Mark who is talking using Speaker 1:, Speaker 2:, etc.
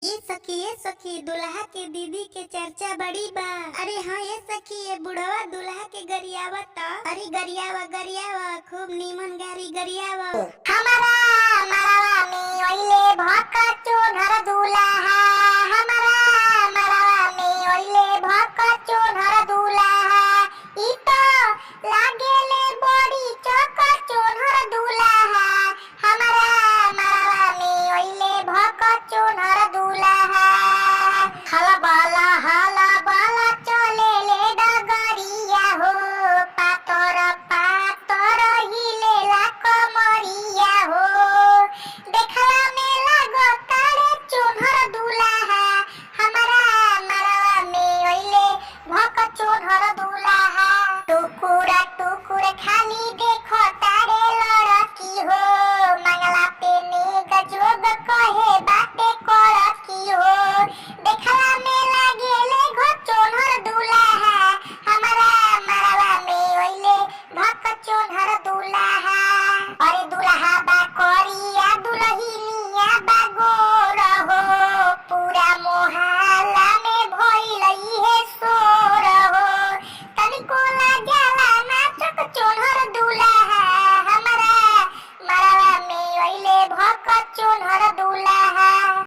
Speaker 1: ये सखी दुल्हा के दीदी के चर्चा बड़ी बा। अरे हाँ ये सखी, ये बुढ़वा दुल्हा के गरियावत। अरे गरियावा गरियावा, खूब नीमन गारी गरियावा।
Speaker 2: हमारा मरवा में ओइले भक्का चोनर दूल्हा